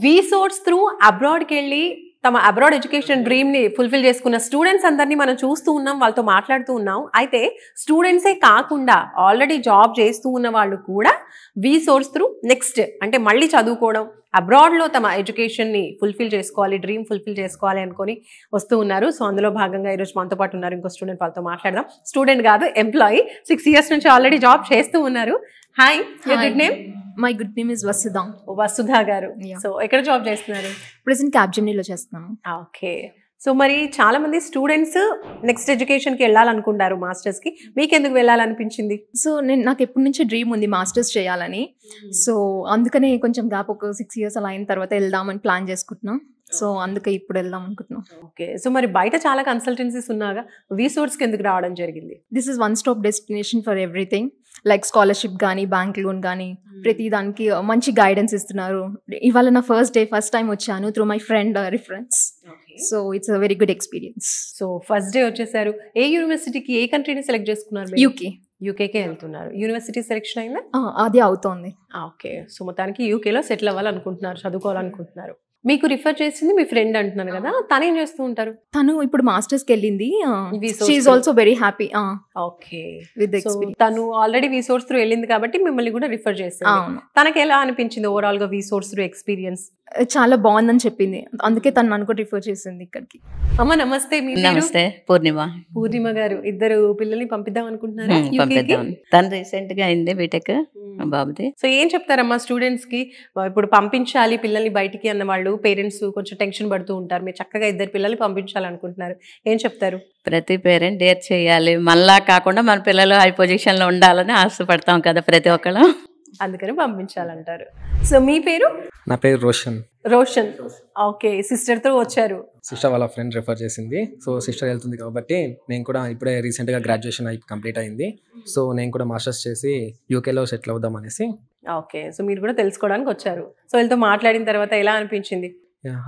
వీసోర్స్ through అబ్రాడ్కి వెళ్ళి తమ abroad education డ్రీమ్ని fulfil చేసుకున్న స్టూడెంట్స్ అందరినీ మనం చూస్తూ ఉన్నాం, వాళ్ళతో మాట్లాడుతూ ఉన్నాం. అయితే స్టూడెంట్సే కాకుండా ఆల్రెడీ జాబ్ చేస్తూ ఉన్న వాళ్ళు కూడా వీసోర్స్ త్రూ నెక్స్ట్ అంటే మళ్ళీ చదువుకోవడం, అబ్రాడ్లో తమ ఎడ్యుకేషన్ని ఫుల్ఫిల్ చేసుకోవాలి, డ్రీమ్ ఫుల్ఫిల్ చేసుకోవాలి అనుకొని వస్తూ ఉన్నారు. సో అందులో భాగంగా ఈరోజు మనతో పాటు ఉన్నారు ఇంకో స్టూడెంట్, వాళ్ళతో మాట్లాడదాం. స్టూడెంట్ కాదు, ఎంప్లాయీ, 6 years నుంచి ఆల్రెడీ జాబ్ చేస్తూ ఉన్నారు. Hi, your good name? My good name is Vasudha. Vasudha గారు, సో ఎక్కడ జాబ్ చేస్తున్నారు? ప్రెసెంట్ క్యాప్జెమినీలో చేస్తున్నాను. ఓకే, సో మరి చాలా మంది స్టూడెంట్స్ నెక్స్ట్ ఎడ్యుకేషన్కి వెళ్ళాలనుకుంటారు, మాస్టర్స్కి. మీకు ఎందుకు వెళ్ళాలనిపించింది? సో నాకు ఎప్పటి నుంచి డ్రీమ్ ఉంది మాస్టర్స్ చేయాలని. సో అందుకనే కొంచెం గ్యాప్, ఒక 6 years అలా అయిన తర్వాత వెళ్దామని ప్లాన్ చేసుకుంటున్నాం. సో అందుకే ఇప్పుడు వెళ్దాం అనుకుంటున్నాం. ఓకే, సో మరి బయట చాలా కన్సల్టెన్సీస్ ఉన్నాగా, వీసోర్స్కి ఎందుకు రావడం జరిగింది? This is one stop destination for everything. Like scholarship కానీ, బ్యాంక్ లోన్ కానీ, ప్రతి దానికి మంచి గైడెన్స్ ఇస్తున్నారు. ఇవాళ నా ఫస్ట్ టైం వచ్చాను through my friend reference. So it's a very good experience. So first day వచ్చేసారు. ఏ యూనివర్సిటీకి, ఏ కంట్రీని సెలెక్ట్ చేసుకున్నారు? యూకేకే వెళ్తున్నారు. యూనివర్సిటీ సెలెక్షన్ అయిందా? అది అవుతోంది. ఓకే, సో మొత్తానికి యూకేలో సెటిల్ అవ్వాలనుకుంటున్నారు, చదువుకోవాలనుకుంటున్నారు. మీకు రిఫర్ చేసింది మీ ఫ్రెండ్ అంటున్నారు కదా, తను ఏం చేస్తూ ఉంటారు? తను ఇప్పుడు మాస్టర్స్కి వెళ్ళింది. She is also very happy. Okay, with experience. తను ఆల్రెడీ వీసోర్స్ త్రూ వెళ్ళింది కాబట్టి మిమ్మల్ని కూడా రిఫర్ చేస్తారు. తనకి ఎలా అనిపించింది ఓవరాల్ గా వీసోర్స్ త్రూ ఎక్స్పీరియన్స్? చాలా బాగుందని చెప్పింది, అందుకే తను నన్ను కూడా రిఫర్ చేసింది ఇక్కడికి. అమ్మ నమస్తే. నమస్తే. పూర్ణిమ. పూర్ణిమ గారు, ఇద్దరు పిల్లల్ని పంపిద్దాం అనుకుంటున్నారా? తను రీసెంట్ గా అయింది బీటెక్, బాబుది. సో ఏం చెప్తారమ్మా స్టూడెంట్స్ కి? ఇప్పుడు పంపించాలి పిల్లల్ని బయటికి అన్న వాళ్ళు, పేరెంట్స్ కొంచెం టెన్షన్ పడుతూ ఉంటారు. మీరు చక్కగా ఇద్దరు పిల్లల్ని పంపించాలనుకుంటున్నారు, ఏం చెప్తారు? ప్రతి పేరెంట్ డేర్ చేయాలి, మనలా కాకుండా మన పిల్లలు హై పొజిషన్ లో ఉండాలని ఆశపడతాం కదా ప్రతి ఒక్కరు, అందుకని పంపించాలంటారు. సో మీ పేరు? నా పేరు రోషన్. రోషన్, ఓకే. సిస్టర్ తో వచ్చారు? సిస్టర్ వాళ్ళ ఫ్రెండ్ రిఫర్ చేసింది. సో సిస్టర్ వెళ్తుంది కాబట్టి నేను కూడా ఇప్పుడే రీసెంట్గా గ్రాడ్యుయేషన్ కంప్లీట్ అయింది. సో నేను కూడా మాస్టర్స్ చేసి యూకేలో సెటిల్ అవుదాం అనేసి. ఓకే, సో మీరు కూడా తెలుసుకోవడానికి వచ్చారు. సో వీళ్ళతో మాట్లాడిన తర్వాత ఎలా అనిపించింది?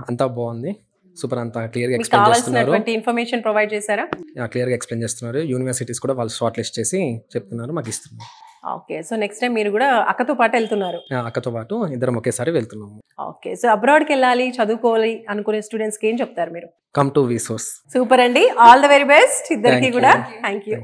అంతా బాగుంది, సూపర్. అంతా క్లియర్గా ఎక్స్ప్లెయిన్ చేస్తున్నారు. ఇన్ఫర్మేషన్ ప్రొవైడ్ చేశారా? క్లియర్గా ఎక్స్ప్లెయిన్ చేస్తున్నారు. యూనివర్సిటీస్ కూడా వాళ్ళు షార్ట్ లిస్ట్ చేసి చెప్తున్నారు, మాకు ఇస్తున్నారు. ఓకే, సో నెక్స్ట్ టైం మీరు కూడా అక్కతో పాటు వెళ్తున్నారు? అక్కతో పాటు ఇద్దరం ఒకేసారి వెళ్తున్నాము. ఓకే, సో అబ్రాడ్కి వెళ్ళాలి, చదువుకోవాలి అనుకునే స్టూడెంట్స్కి ఏం చెప్తారు మీరు? Come to వీసోర్స్. సూపర్ అండి, ఆల్ ద వెరీ బెస్ట్ ఇద్దరికి కూడా. Thank you.